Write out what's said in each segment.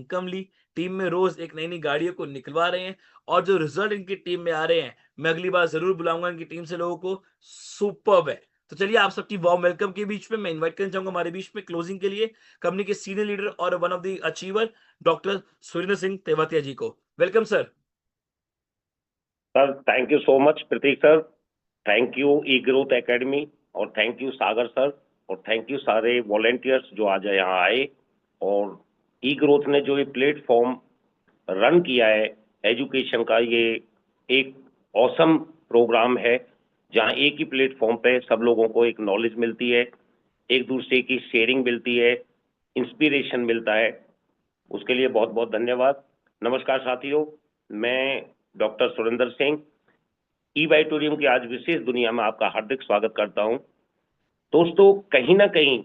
Income ली, team में रोज एक नई नई गाड़ियों को निकलवा रहे हैं और जो रिजल्ट इनकी टीम में आ रहे हैं, मैं अगली बार जरूर बुलाऊंगा इनकी टीम से लोगों को। सुपर्ब है। तो चलिए आप सबकी वार्म वेलकम के बीच में मैं इनवाइट करना चाहूंगा हमारे बीच में क्लोजिंग के लिए कंपनी के सीनियर लीडर और one of the achiever doctor Surendra Singh Tewatia ji को। Welcome sir. Sir thank you so much Prateek sir. Thank you E growth academy और थैंक यू सागर सर और थैंक यू सारे वॉलेंटियर्स जो आज यहाँ आए। और ई ग्रोथ ने जो ये प्लेटफॉर्म रन किया है एजुकेशन का, ये एक ऑसम प्रोग्राम है जहाँ एक ही प्लेटफॉर्म पे सब लोगों को एक नॉलेज मिलती है, एक दूसरे की शेयरिंग मिलती है, इंस्पिरेशन मिलता है। उसके लिए बहुत बहुत धन्यवाद। नमस्कार साथियों, मैं डॉक्टर सुरेंद्र सिंह ई बाइटोरियम की आज विशेष दुनिया में आपका हार्दिक स्वागत करता हूं। दोस्तों, कहीं ना कहीं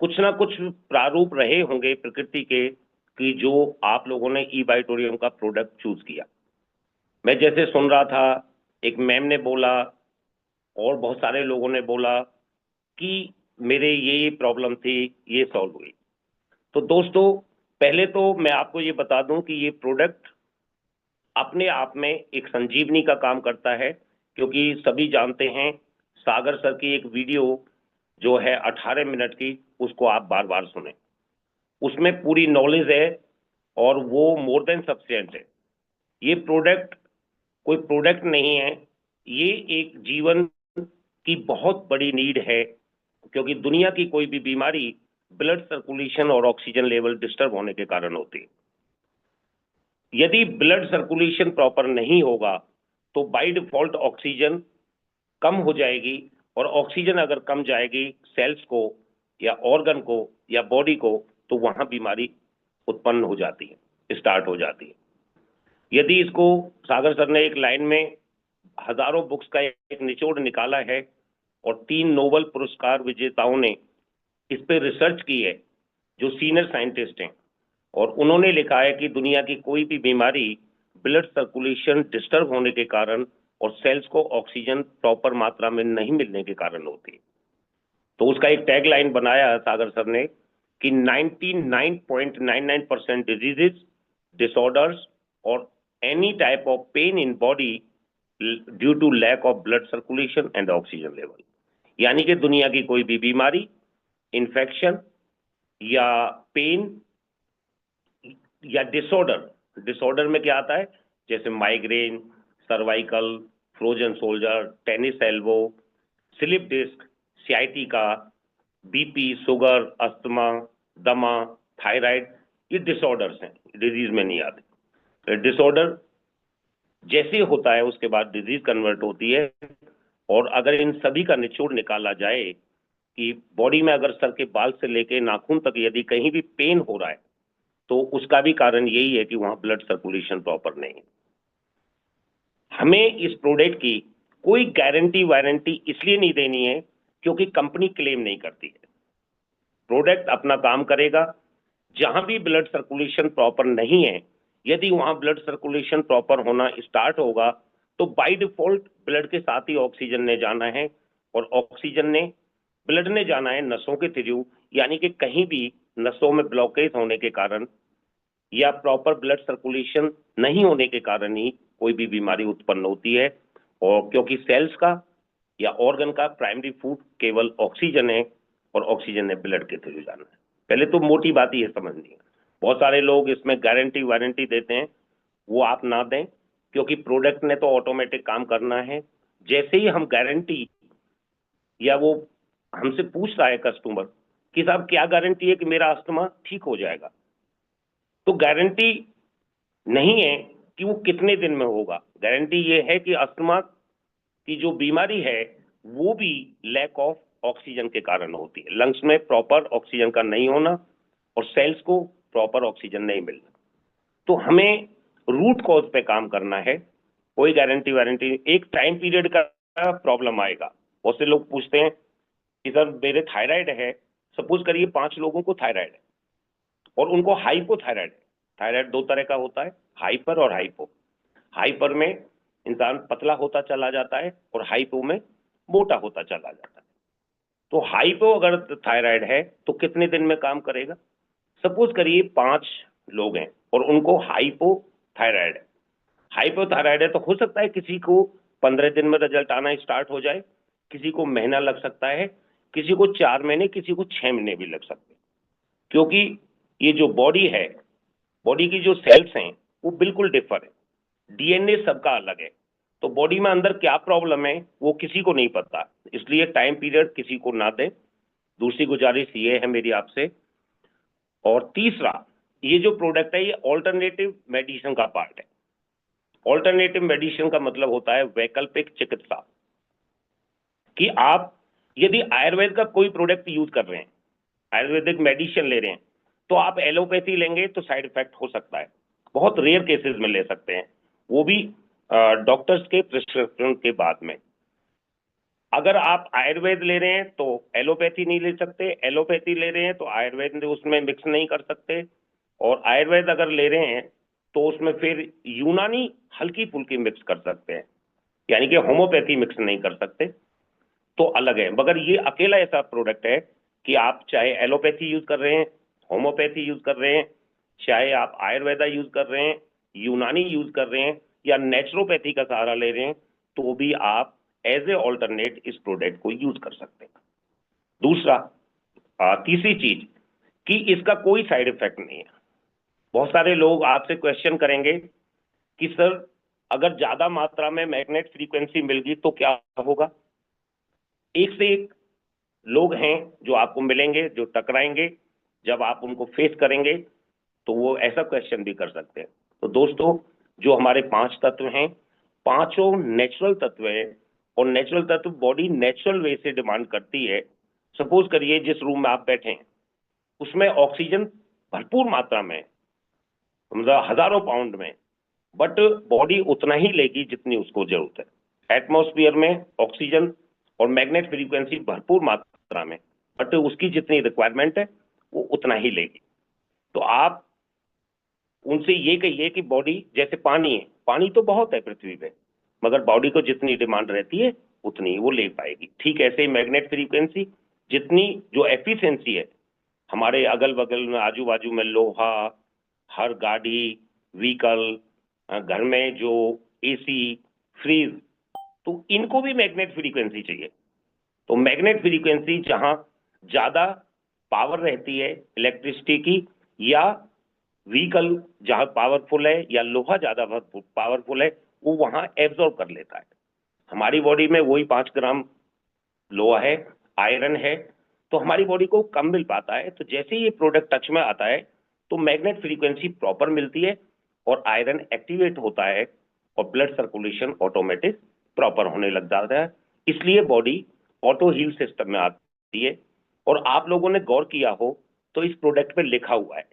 कुछ ना कुछ प्रारूप रहे होंगे प्रकृति के कि जो आप लोगों ने ई बाइटोरियम का प्रोडक्ट चूज किया। मैं जैसे सुन रहा था, एक मैम ने बोला और बहुत सारे लोगों ने बोला कि मेरे ये प्रॉब्लम थी, ये सॉल्व हुई। तो दोस्तों, पहले तो मैं आपको ये बता दूं कि ये प्रोडक्ट अपने आप में एक संजीवनी का काम करता है, क्योंकि सभी जानते हैं सागर सर की एक वीडियो जो है 18 मिनट की, उसको आप बार बार सुने, उसमें पूरी नॉलेज है और वो मोर देन सफिशिएंट है। ये प्रोडक्ट कोई प्रोडक्ट नहीं है, ये एक जीवन की बहुत बड़ी नीड है, क्योंकि दुनिया की कोई भी बीमारी ब्लड सर्कुलेशन और ऑक्सीजन लेवल डिस्टर्ब होने के कारण होती है। यदि ब्लड सर्कुलेशन प्रॉपर नहीं होगा तो बाय डिफॉल्ट ऑक्सीजन कम हो जाएगी, और ऑक्सीजन अगर कम जाएगी सेल्स को या ऑर्गन को या बॉडी को, तो वहां बीमारी उत्पन्न हो जाती है, स्टार्ट हो जाती है। यदि इसको सागर सर ने एक लाइन में हजारों बुक्स का एक निचोड़ निकाला है और 3 नोबेल पुरस्कार विजेताओं ने इस पे रिसर्च की है जो सीनियर साइंटिस्ट हैं, और उन्होंने लिखा है कि दुनिया की कोई भी बीमारी ब्लड सर्कुलेशन डिस्टर्ब होने के कारण और सेल्स को ऑक्सीजन प्रॉपर मात्रा में नहीं मिलने के कारण होती है। तो उसका एक टैग लाइन बनाया है सागर सर ने कि 99.99% डिजीजेस, डिसऑर्डर्स और any type of pain in body due to lack of blood circulation and oxygen level. यानी कि दुनिया की कोई भी बीमारी, इन्फेक्शन या पेन या डिसऑर्डर, डिसऑर्डर में क्या आता है, जैसे migraine, cervical, frozen shoulder, tennis elbow, slip disc, sciatica, BP, sugar, asthma, दमा, थायराइड, ये डिसऑर्डर्स हैं, डिजीज में नहीं आते। डिसऑर्डर जैसे होता है उसके बाद डिजीज कन्वर्ट होती है। और अगर इन सभी का निचोड़ निकाला जाए कि बॉडी में अगर सर के बाल से लेके नाखून तक यदि कहीं भी पेन हो रहा है, तो उसका भी कारण यही है कि वहां ब्लड सर्कुलेशन प्रॉपर नहीं है। हमें इस प्रोडक्ट की कोई गारंटी वारंटी इसलिए नहीं देनी है क्योंकि कंपनी क्लेम नहीं करती है। प्रोडक्ट अपना काम करेगा। जहां भी ब्लड सर्कुलेशन प्रॉपर नहीं है, यदि वहां ब्लड सर्कुलेशन प्रॉपर होना स्टार्ट होगा तो बाय डिफॉल्ट ब्लड के साथ ही ऑक्सीजन ने जाना है, और ऑक्सीजन ने ब्लड ने जाना है नसों के थ्रू, यानी कि कहीं भी नसों में ब्लॉकेज होने के कारण या प्रॉपर ब्लड सर्कुलेशन नहीं होने के कारण ही कोई भी बीमारी उत्पन्न होती है। और क्योंकि सेल्स का या ऑर्गन का प्राइमरी फूड केवल ऑक्सीजन है, और ऑक्सीजन ने ब्लड के थ्रू जाना है। पहले तो मोटी बात ही है समझनी है। बहुत सारे लोग इसमें गारंटी वारंटी देते हैं, वो आप ना दें, क्योंकि प्रोडक्ट ने तो ऑटोमेटिक काम करना है। जैसे ही हम गारंटी या वो हमसे पूछ रहा है कस्टमर कि साहब क्या गारंटी है कि मेरा अस्थमा ठीक हो जाएगा, तो गारंटी नहीं है कि वो कितने दिन में होगा। गारंटी ये है कि अस्थमा की जो बीमारी है वो भी लैक ऑफ ऑक्सीजन के कारण होती है, लंग्स में प्रॉपर ऑक्सीजन का नहीं होना और सेल्स को प्रॉपर ऑक्सीजन नहीं मिलना। तो हमें रूट कॉज पे काम करना है। कोई गारंटी वारंटी, एक टाइम पीरियड का प्रॉब्लम आएगा। बहुत से लोग पूछते हैं कि सर मेरे थायराइड है, सपोज करिए 5 लोगों को थायराइड है और उनको हाइपोथायराइड है। थायराइड 2 तरह का होता है, हाइपर और हाइपो। हाइपर में इंसान पतला होता चला जाता है और हाइपो में मोटा होता चला जाता है। तो हाइपो अगर थायराइड है तो कितने दिन में काम करेगा, सपोज करिए 5 लोग हैं और उनको हाइपोथायराइड है। हाइपोथायराइड है तो हो सकता है किसी को 15 दिन में रिजल्ट आना स्टार्ट हो जाए, किसी को महीना लग सकता है, किसी को 4 महीने, किसी को 6 महीने भी लग सकते हैं। क्योंकि ये जो बॉडी है, बॉडी की जो सेल्स हैं वो बिल्कुल डिफर है, डीएनए सबका अलग है। तो बॉडी में अंदर क्या प्रॉब्लम है वो किसी को नहीं पता, इसलिए टाइम पीरियड किसी को ना दे। दूसरी गुजारिश ये है मेरी आपसे। और तीसरा, ये जो प्रोडक्ट है ये ऑल्टरनेटिव मेडिसिन का पार्ट है। ऑल्टरनेटिव मेडिसिन का मतलब होता है वैकल्पिक चिकित्सा, कि आप यदि आयुर्वेद का कोई प्रोडक्ट यूज कर रहे हैं, आयुर्वेदिक मेडिसिन ले रहे हैं, तो आप एलोपैथी लेंगे तो साइड इफेक्ट हो सकता है, बहुत रेयर केसेस में ले सकते हैं, वो भी डॉक्टर्स के प्रिस्क्रिप्शन के बाद में। अगर आप आयुर्वेद ले रहे हैं तो एलोपैथी नहीं ले सकते, एलोपैथी ले रहे हैं तो आयुर्वेद उसमें मिक्स नहीं कर सकते, और आयुर्वेद अगर ले रहे हैं तो उसमें फिर यूनानी हल्की फुल्की मिक्स कर सकते हैं, यानी कि होम्योपैथी मिक्स नहीं कर सकते, तो अलग है। मगर ये अकेला ऐसा प्रोडक्ट है कि आप चाहे एलोपैथी यूज कर रहे हैं, होम्योपैथी यूज कर रहे हैं, चाहे आप आयुर्वेदा यूज कर रहे हैं, यूनानी यूज कर रहे हैं, या नेचुरोपैथी का सहारा ले रहे हैं, तो भी आप एज ए ऑल्टरनेट इस प्रोडक्ट को यूज कर सकते हैं। दूसरा, तीसरी चीज कि इसका कोई साइड इफेक्ट नहीं है। बहुत सारे लोग आपसे क्वेश्चन करेंगे कि सर अगर ज्यादा मात्रा में मैग्नेट फ्रीक्वेंसी मिल गई तो क्या होगा। एक से एक लोग हैं जो आपको मिलेंगे, जो टकराएंगे, जब आप उनको फेस करेंगे तो वो ऐसा क्वेश्चन भी कर सकते हैं। तो दोस्तों, जो हमारे 5 तत्व हैं, पांचों नेचुरल तत्व हैं, और नेचुरल तत्व बॉडी नेचुरल वे से डिमांड करती है। सपोज करिए जिस रूम में आप बैठे हैं उसमें ऑक्सीजन भरपूर मात्रा में, मतलब हजारों पाउंड में, बट बॉडी उतना ही लेगी जितनी उसको जरूरत है। एटमॉस्फेयर में ऑक्सीजन और मैग्नेट फ्रीक्वेंसी भरपूर मात्रा में, बट उसकी जितनी रिक्वायरमेंट है वो उतना ही लेगी। तो आप उनसे ये कहिए कि बॉडी जैसे पानी है, पानी तो बहुत है पृथ्वी पे, मगर बॉडी को जितनी डिमांड रहती है उतनी वो ले पाएगी। ठीक ऐसे ही मैग्नेट फ्रीक्वेंसी, जितनी जो एफिशिएंसी है, हमारे अगल बगल में आजू बाजू में लोहा, हर गाड़ी, व्हीकल, घर में जो एसी, फ्रीज, तो इनको भी मैग्नेट फ्रीक्वेंसी चाहिए। तो मैग्नेट फ्रीक्वेंसी जहां ज्यादा पावर रहती है इलेक्ट्रिसिटी की, या व्हीकल जहां पावरफुल है, या लोहा ज्यादा पावरफुल है, वो वहां एब्जॉर्ब कर लेता है। हमारी बॉडी में वही 5 ग्राम लोहा है, आयरन है, तो हमारी बॉडी को कम मिल पाता है। तो जैसे ही ये प्रोडक्ट टच में आता है तो मैग्नेट फ्रीक्वेंसी प्रॉपर मिलती है और आयरन एक्टिवेट होता है और ब्लड सर्कुलेशन ऑटोमेटिक प्रॉपर होने लग जाता है। इसलिए बॉडी ऑटो हील सिस्टम में आती है। और आप लोगों ने गौर किया हो तो इस प्रोडक्ट पे लिखा हुआ है,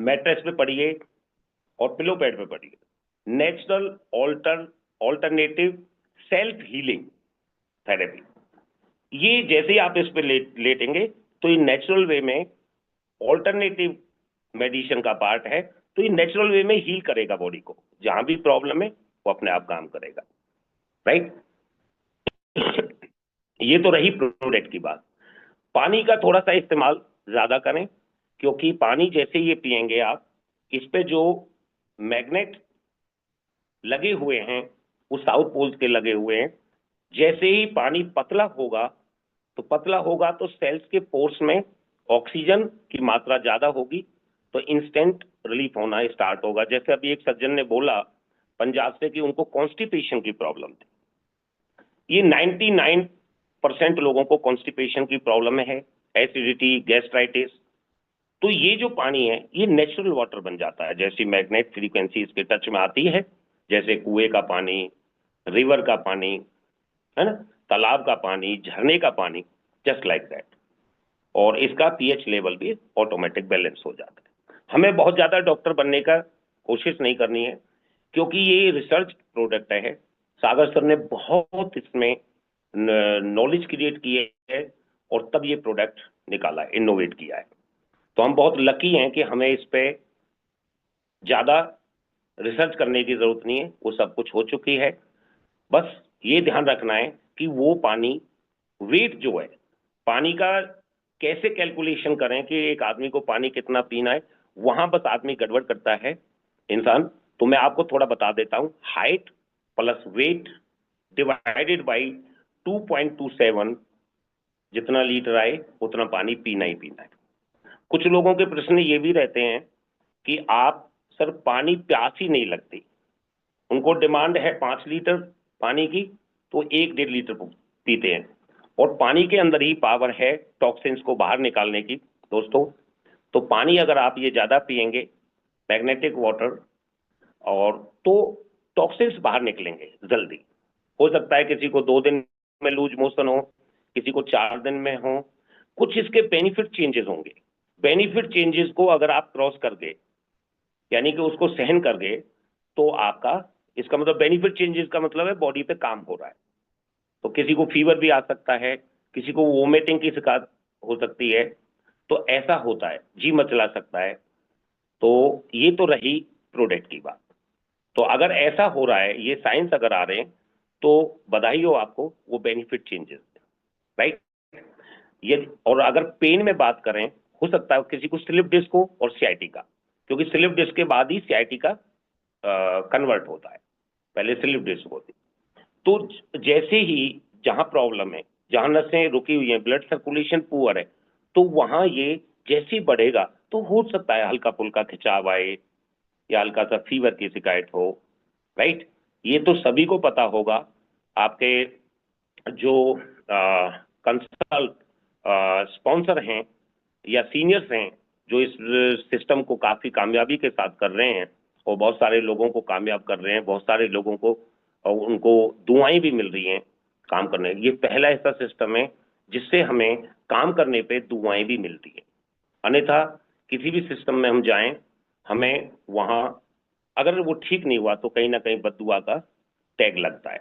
मैट्रेस पे पढ़िए और पिलो पैड पे पढ़िए, natural alternative self healing therapy. ये जैसे ही आप इस पे लेटेंगे तो ये नेचुरल वे में ऑल्टरनेटिव मेडिसिन का पार्ट है, तो ये नेचुरल वे में हील करेगा बॉडी को, जहां भी प्रॉब्लम है वो अपने आप काम करेगा। राइट। ये तो रही प्रोडक्ट की बात। पानी का थोड़ा सा इस्तेमाल ज्यादा करें, क्योंकि पानी जैसे ये पिएंगे आप, इस पे जो मैग्नेट लगे हुए हैं वो साउथ पोल्स के लगे हुए हैं। जैसे ही पानी पतला होगा तो सेल्स के पोर्स में ऑक्सीजन की मात्रा ज्यादा होगी, तो इंस्टेंट रिलीफ होना स्टार्ट होगा। जैसे अभी एक सज्जन ने बोला पंजाब से कि उनको कॉन्स्टिपेशन की प्रॉब्लम थी। ये 99% लोगों को कॉन्स्टिपेशन की प्रॉब्लम है, एसिडिटी, गैस्ट्राइटिस। तो ये जो पानी है ये नेचुरल वाटर बन जाता है, जैसी मैग्नेट फ्रीक्वेंसी इसके टच में आती है, जैसे कुएं का पानी, रिवर का पानी, है ना, तालाब का पानी, झरने का पानी, जस्ट लाइक दैट। और इसका पीएच लेवल भी ऑटोमेटिक बैलेंस हो जाता है। हमें बहुत ज्यादा डॉक्टर बनने का कोशिश नहीं करनी है, क्योंकि ये रिसर्च प्रोडक्ट है। सागर सर ने बहुत इसमें नॉलेज क्रिएट की है और तब ये प्रोडक्ट निकाला है, इनोवेट किया है। तो हम बहुत लकी हैं कि हमें इस पे ज्यादा रिसर्च करने की जरूरत नहीं है, वो सब कुछ हो चुकी है। बस ये ध्यान रखना है कि वो पानी, वेट जो है पानी का, कैसे कैलकुलेशन करें कि एक आदमी को पानी कितना पीना है, वहां बस आदमी गड़बड़ करता है इंसान। तो मैं आपको थोड़ा बता देता हूं, height plus weight divided by 2.27, जितना लीटर आए उतना पानी पीना ही पीना है। कुछ लोगों के प्रश्न ये भी रहते हैं कि आप सर पानी प्यास ही नहीं लगती, उनको डिमांड है 5 लीटर पानी की, तो 1-1.5 लीटर पीते हैं, और पानी के अंदर ही पावर है टॉक्सिन्स को बाहर निकालने की दोस्तों। तो पानी अगर आप ये ज्यादा पिएंगे, मैग्नेटिक वाटर, और तो टॉक्सिन्स बाहर निकलेंगे जल्दी। हो सकता है किसी को 2 दिन में लूज मोशन हो, किसी को 4 दिन में हो, कुछ इसके बेनिफिट चेंजेस होंगे। बेनिफिट चेंजेस को अगर आप क्रॉस कर गए, यानी कि उसको सहन कर गए, तो आपका, इसका मतलब बेनिफिट चेंजेस का मतलब है बॉडी पे काम हो रहा है। तो किसी को फीवर भी आ सकता है, किसी को वोमिटिंग की शिकायत हो सकती है, तो ऐसा होता है, जी मचला सकता है। तो ये तो रही प्रोडक्ट की बात। तो अगर ऐसा हो रहा है, ये साइंस अगर आ रहे हैं, तो बधाई हो आपको, वो बेनिफिट चेंजेस, राइट। ये, और अगर पेन में बात करें, हो सकता है किसी को स्लिप डिस्क हो और सियाटिका, क्योंकि स्लिप डिस्क के बाद ही सियाटिका कन्वर्ट होता है, पहले स्लिप डिस्क होती। तो जैसे ही जहां प्रॉब्लम है, जहां नसें रुकी हुई हैं, ब्लड सर्कुलेशन पुअर है, तो वहां ये जैसे ही बढ़ेगा तो हो सकता है हल्का फुल्का खिंचाव आए या हल्का सा फीवर की शिकायत हो, राइट। ये तो सभी को पता होगा। आपके जो कंसल्ट स्पॉन्सर हैं या सीनियर्स हैं, जो इस सिस्टम को काफी कामयाबी के साथ कर रहे हैं और बहुत सारे लोगों को कामयाब कर रहे हैं, बहुत सारे लोगों को उनको दुआएं भी मिल रही हैं काम करने। ये पहला ऐसा सिस्टम है जिससे हमें काम करने पे दुआएं भी मिलती हैं। अन्यथा किसी भी सिस्टम में हम जाएं, हमें वहां अगर वो ठीक नहीं हुआ तो कहीं ना कहीं बद्दुआ का टैग लगता है।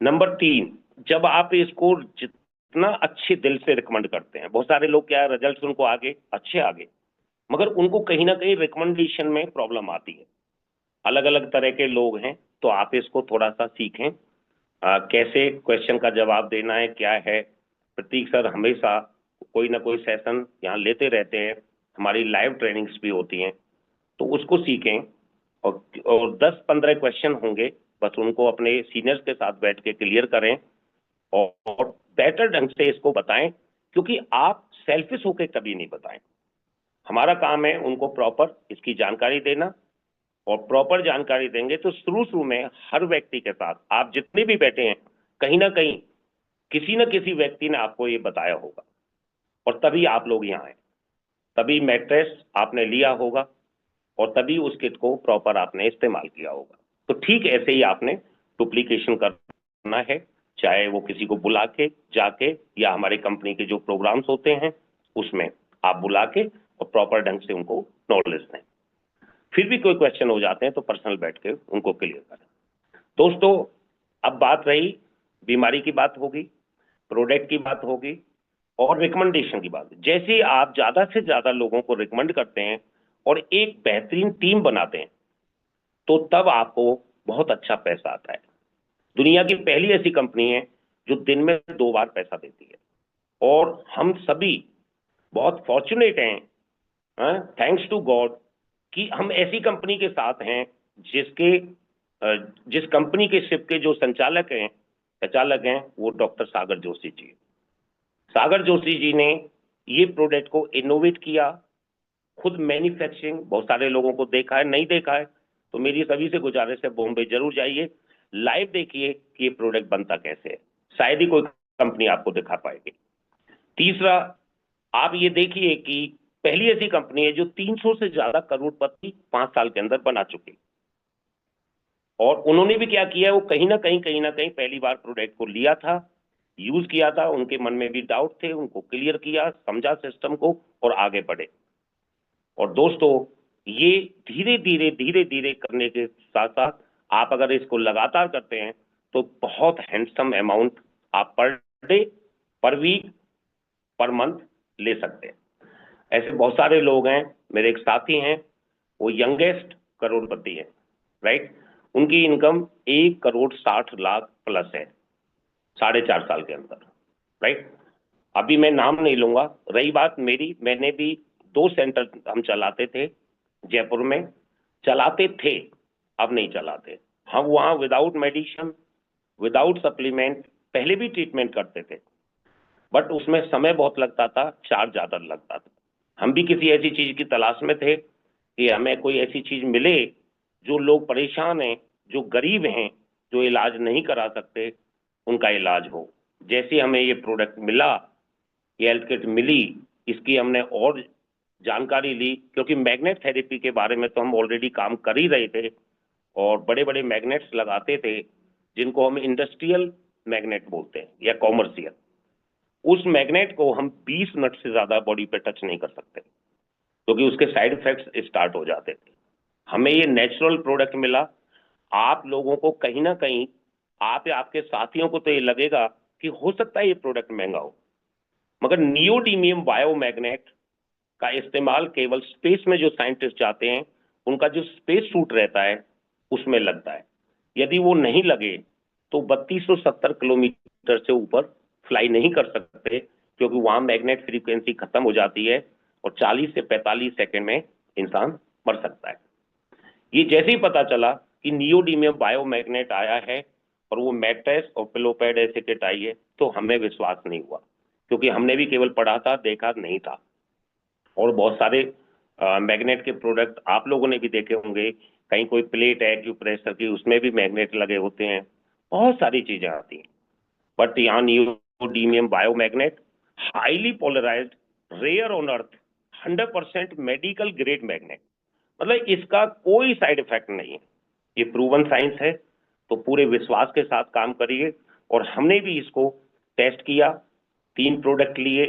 नंबर 3, जब आप इसको जितना अच्छे दिल से रिकमेंड करते हैं, बहुत सारे लोग क्या रिजल्ट उनको आगे अच्छे आगे, मगर उनको कहीं ना कहीं रिकमेंडेशन में प्रॉब्लम आती है। अलग अलग तरह के लोग हैं, तो आप इसको थोड़ा सा सीखें, कैसे क्वेश्चन का जवाब देना है, क्या है। प्रतीक सर हमेशा कोई ना कोई सेशन यहाँ लेते रहते हैं, हमारी लाइव ट्रेनिंग्स भी होती हैं, तो उसको सीखें। और 10-15 क्वेश्चन होंगे, बस उनको अपने सीनियर्स के साथ बैठ के क्लियर करें और बेटर ढंग से इसको बताएं, क्योंकि आप सेल्फिश होकर कभी नहीं बताएं। हमारा काम है उनको प्रॉपर इसकी जानकारी देना, और प्रॉपर जानकारी देंगे तो शुरू शुरू में हर व्यक्ति के साथ आप जितने भी बैठे हैं, कहीं ना कहीं किसी न किसी व्यक्ति ने आपको ये बताया होगा, और तभी आप लोग यहाँ आए, तभी मैट्रेस आपने लिया होगा, और तभी उस किट को प्रॉपर आपने इस्तेमाल किया होगा। तो ठीक ऐसे ही आपने डुप्लीकेशन करना है, चाहे वो किसी को बुला के जाके, या हमारे कंपनी के जो प्रोग्राम्स होते हैं उसमें आप बुला के और प्रॉपर ढंग से उनको नॉलेज दें। फिर भी कोई क्वेश्चन हो जाते हैं तो पर्सनल बैठ के उनको क्लियर करें। दोस्तों, अब बात रही, बीमारी की बात होगी, प्रोडक्ट की बात होगी, और रिकमेंडेशन की बात। जैसे आप ज्यादा से ज्यादा लोगों को रिकमेंड करते हैं और एक बेहतरीन टीम बनाते हैं, तो तब आपको बहुत अच्छा पैसा आता है। दुनिया की पहली ऐसी कंपनी है जो दिन में 2 बार पैसा देती है, और हम सभी बहुत फॉर्चुनेट हैं, थैंक्स टू गॉड, कि हम ऐसी कंपनी के साथ हैं जिस कंपनी के शिप के जो संचालक हैं वो डॉक्टर सागर जोशी जी। सागर जोशी जी ने ये प्रोडक्ट को इनोवेट किया, खुद मैन्युफैक्चरिंग, बहुत सारे लोगों को देखा है, नहीं देखा है तो मेरी सभी से गुजारिश है बॉम्बे जरूर जाइए, लाइव देखिए कि ये प्रोडक्ट बनता कैसे है, शायद ही कोई कंपनी आपको दिखा पाएगी। तीसरा, आप ये देखिए कि पहली ऐसी कंपनी है जो 300 से ज्यादा करोड़पति 5 साल के अंदर बना चुकी, और उन्होंने भी क्या किया है, वो कहीं ना कहीं पहली बार प्रोडक्ट को लिया था, यूज किया था, उनके मन में भी डाउट थे, उनको क्लियर किया, समझा सिस्टम को और आगे बढ़े। और दोस्तों, ये धीरे धीरे करने के साथ साथ आप अगर इसको लगातार करते हैं तो बहुत हैंडसम अमाउंट आप पर डे, पर वीक, पर मंथ ले सकते हैं। ऐसे बहुत सारे लोग हैं, मेरे एक साथी हैं, वो यंगेस्ट करोड़पति है, राइट। उनकी इनकम 1,60,60,00,000 प्लस है 4.5 साल के अंदर, राइट। अभी मैं नाम नहीं लूंगा। रही बात मेरी, मैंने भी 2 सेंटर हम चलाते थे जयपुर में, चलाते थे, अब नहीं चलाते। हम वहाँ विदाउट मेडिसिन, विदाउट सप्लीमेंट पहले भी ट्रीटमेंट करते थे, बट उसमें समय बहुत लगता था, चार्ज ज्यादा लगता था। हम भी किसी ऐसी चीज की तलाश में थे कि हमें कोई ऐसी चीज मिले, जो लोग परेशान हैं, जो गरीब हैं, जो इलाज नहीं करा सकते, उनका इलाज हो। जैसे हमें ये प्रोडक्ट मिला, ये हेल्थ किट मिली, इसकी हमने और जानकारी ली, क्योंकि मैग्नेट थेरेपी के बारे में तो हम ऑलरेडी काम कर ही रहे थे, और बड़े बड़े मैग्नेट्स लगाते थे, जिनको हम इंडस्ट्रियल मैग्नेट बोलते हैं या कॉमर्शियल। उस मैग्नेट को हम 20 मिनट से ज्यादा बॉडी पे टच नहीं कर सकते, क्योंकि उसके साइड इफेक्ट्स स्टार्ट हो जाते थे। हमें ये नेचुरल प्रोडक्ट मिला। आप लोगों को कहीं ना कहीं, आप या आपके साथियों को तो ये लगेगा कि हो सकता है ये प्रोडक्ट महंगा हो, मगर नियोडीमियम बायोमैग्नेट का इस्तेमाल केवल स्पेस में जो साइंटिस्ट जाते हैं, उनका जो स्पेस सूट रहता है उसमें लगता है। यदि वो नहीं लगे तो 3270 किलोमीटर से ऊपर फ्लाई नहीं कर सकते, क्योंकि वहां मैग्नेट फ्रीक्वेंसी खत्म हो जाती है और 40 से 45 सेकंड में इंसान मर सकता है। ये जैसे ही पता चला कि नियोडीमियम बायोमैग्नेट आया है और वो मैट्रेस और पिलो पैड ऐसे किट आई है, तो हमें विश्वास नहीं हुआ, क्योंकि हमने भी केवल पढ़ा था, देखा नहीं था। और बहुत सारे मैग्नेट के प्रोडक्ट आप लोगों ने भी देखे होंगे, कहीं कोई प्लेट है एक्यूप्रेशर की, उसमें भी मैग्नेट लगे होते हैं, बहुत सारी चीजें आती हैं। बट यहाँ neodymium biomagnet, highly polarised, rare on earth, 100% medical grade magnet, मतलब इसका कोई साइड इफेक्ट नहीं है। ये प्रूवन साइंस है, तो पूरे विश्वास के साथ काम करिए। और हमने भी इसको टेस्ट किया, 3 प्रोडक्ट लिए,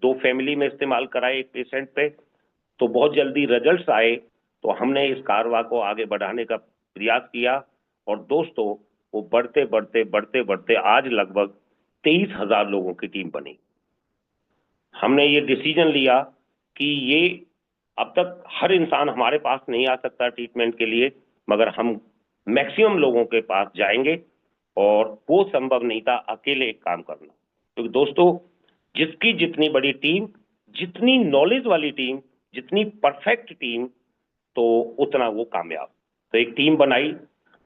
2 फैमिली में इस्तेमाल कराए एक पेशेंट पे, तो बहुत जल्दी रिजल्ट्स आए। तो हमने इस कारवा को आगे बढ़ाने का प्रयास किया, और दोस्तों वो बढ़ते बढ़ते बढ़ते बढ़ते आज लगभग 23,000 लोगों की टीम बनी। हमने ये डिसीजन लिया कि ये, अब तक हर इंसान हमारे पास नहीं आ सकता ट्रीटमेंट के लिए, मगर हम मैक्सिमम लोगों के पास जाएंगे, और वो संभव नहीं था अकेले एक काम करना। क्योंकि दोस्तों, जिसकी जितनी बड़ी टीम, जितनी नॉलेज वाली टीम, जितनी परफेक्ट टीम, तो उतना वो कामयाब। तो एक टीम बनाई,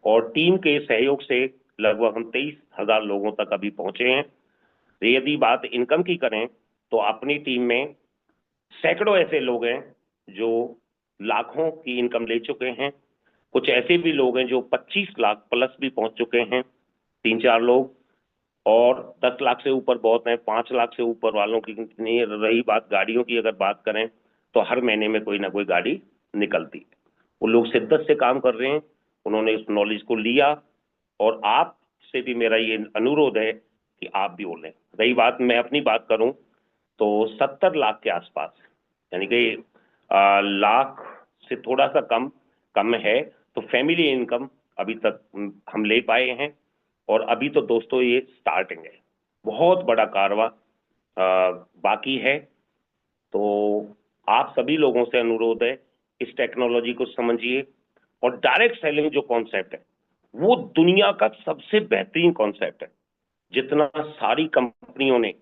और टीम के सहयोग से लगभग हम 23,000 लोगों तक अभी पहुंचे हैं। यदि बात इनकम की करें, तो अपनी टीम में सैकड़ों ऐसे लोग हैं जो लाखों की इनकम ले चुके हैं। कुछ ऐसे भी लोग हैं जो 25 लाख प्लस भी पहुंच चुके हैं, 3-4 लोग। और 10 लाख से ऊपर बहुत हैं, 5 लाख से ऊपर वालों की नहीं। रही बात गाड़ियों की, अगर बात करें तो हर महीने में कोई ना कोई गाड़ी निकलती है। वो लोग शिद्दत से काम कर रहे हैं, उन्होंने इस नॉलेज को लिया। और आप से भी मेरा ये अनुरोध है कि आप भी बोलें। रही बात, मैं अपनी बात करूं तो 70 लाख के आसपास, यानी कि लाख से थोड़ा सा कम कम है, तो फैमिली इनकम अभी तक हम ले पाए हैं। और अभी तो दोस्तों ये स्टार्टिंग है, बहुत बड़ा कारवा बाकी है। तो आप सभी लोगों से अनुरोध है, इस टेक्नोलॉजी को समझिए। और डायरेक्ट सेलिंग जो कॉन्सेप्ट है, वो दुनिया का सबसे बेहतरीन कॉन्सेप्ट है। जितना सारी कंपनियों ने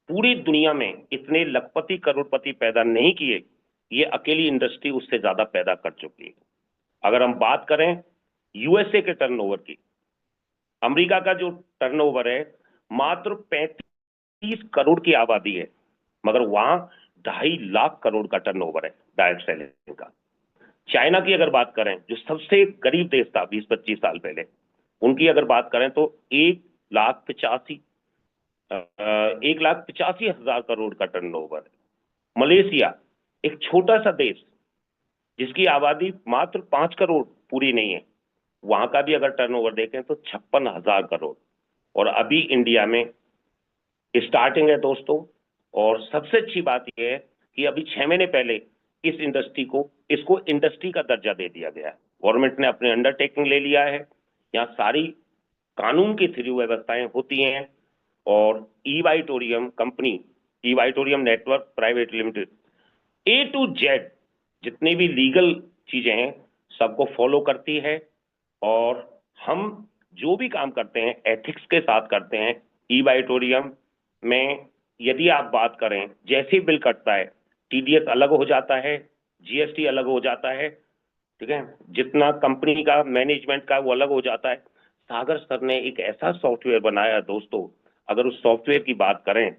पूरी दुनिया में इतने लखपति करोड़पति पैदा नहीं किए, ये अकेली इंडस्ट्री उससे ज्यादा पैदा कर चुकी है। अगर हम बात करें यूएसए के टर्नओवर की, अमेरिका का जो टर्नओवर है मात्र 35 करोड़ की आबादी है, मगर वहां 2.5 लाख करोड़ का टर्नओवर है डायरेक्ट सेलिंग का। चाइना की अगर बात करें, जो सबसे गरीब देश था 20-25 साल पहले, उनकी अगर बात करें तो 1,85,000 करोड़ का टर्नओवर है। मलेशिया, एक छोटा सा देश जिसकी आबादी मात्र 5 करोड़ पूरी नहीं है, वहां का भी अगर टर्नओवर देखें तो 56,000 करोड़। और अभी इंडिया में स्टार्टिंग है दोस्तों। और सबसे अच्छी बात यह है कि अभी 6 महीने पहले इस इंडस्ट्री को, इसको इंडस्ट्री का दर्जा दे दिया गया है। गवर्नमेंट ने अपने अंडरटेकिंग ले लिया है, यहाँ सारी कानून के थ्रू व्यवस्थाएं होती हैं। और Evitorium company, Evitorium network private limited, A to Z जितनी भी लीगल चीजें हैं सबको फॉलो करती है। और हम जो भी काम करते हैं एथिक्स के साथ करते हैं। ईवाइटोरियम में यदि आप बात करें, जैसे बिल कटता है टीडीएस अलग हो जाता है, जीएसटी अलग हो जाता है, ठीक है, जितना कंपनी का मैनेजमेंट का वो अलग हो जाता है। सागर सर ने एक ऐसा सॉफ्टवेयर बनाया दोस्तों, अगर उस सॉफ्टवेयर की बात करें,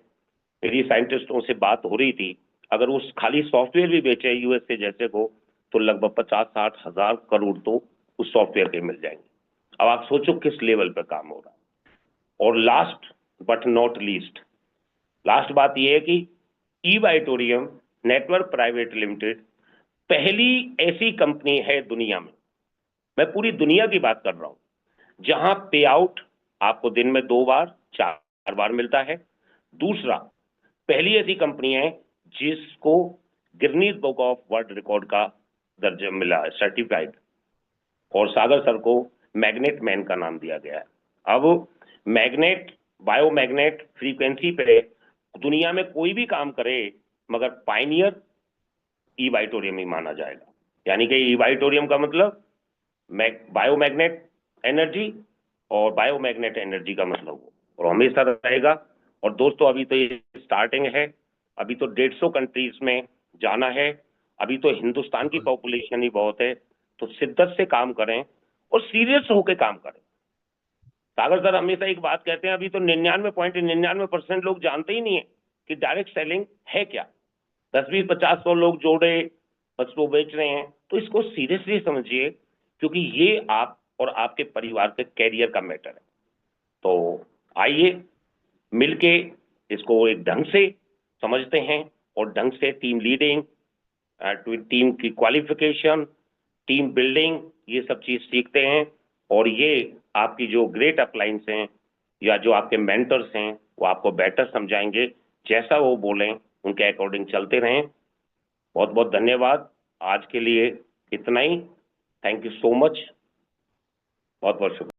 मेरी साइंटिस्टों से बात हो रही थी, अगर उस खाली सॉफ्टवेयर भी बेचे यूएसए जैसे को, तो लगभग 50-60 हजार करोड़ तो उस सॉफ्टवेयर के मिल जाएंगे। अब आप सोचो किस लेवल पर काम हो रहा है। और last but not least, last बात यह है कि ई-वाइटोरियम नेटवर्क प्राइवेट लिमिटेड पहली ऐसी कंपनी है दुनिया में, मैं पूरी दुनिया की बात कर रहा हूं, जहां पे आउट आपको दिन में 2 बार 4 बार मिलता है। दूसरा, पहली ऐसी कंपनी है जिसको Guinness book of world record का दर्जा मिला है, सर्टिफाइड, और सागर सर को मैग्नेट मैन का नाम दिया गया है। अब मैग्नेट, बायोमैग्नेट फ्रीक्वेंसी पे दुनिया में कोई भी काम करे, मगर पायनियर ई-वाइटोरियम ही माना जाएगा। यानी कि ई-वाइटोरियम का मतलब बायोमैग्नेट एनर्जी, और बायोमैग्नेट एनर्जी का मतलब वो और हमेशा रहेगा। और दोस्तों अभी तो ये स्टार्टिंग है, अभी तो 150 कंट्रीज में जाना है, अभी तो हिंदुस्तान की पॉपुलेशन ही बहुत है, तो शिद्दत से काम करें और सीरियस होकर काम करें। सागर सर हमेशा एक बात कहते हैं, अभी तो 99.99% लोग जानते ही नहीं है कि डायरेक्ट सेलिंग है क्या। 10, 20, 50, 100 लोग जोड़े बस वो बेच रहे हैं, तो इसको सीरियसली समझिए, क्योंकि ये आप और आपके परिवार के कैरियर का मैटर है। तो आइए मिलके इसको एक ढंग से समझते हैं और ढंग से टीम लीडिंग, टीम की क्वालिफिकेशन, टीम बिल्डिंग, ये सब चीज सीखते हैं। और ये आपकी जो ग्रेट अपलाइंस हैं या जो आपके मेंटर्स हैं, वो आपको बेटर समझाएंगे, जैसा वो बोलें उनके अकॉर्डिंग चलते रहें। बहुत बहुत धन्यवाद, आज के लिए इतना ही। थैंक यू सो मच, बहुत बहुत शुक्रिया।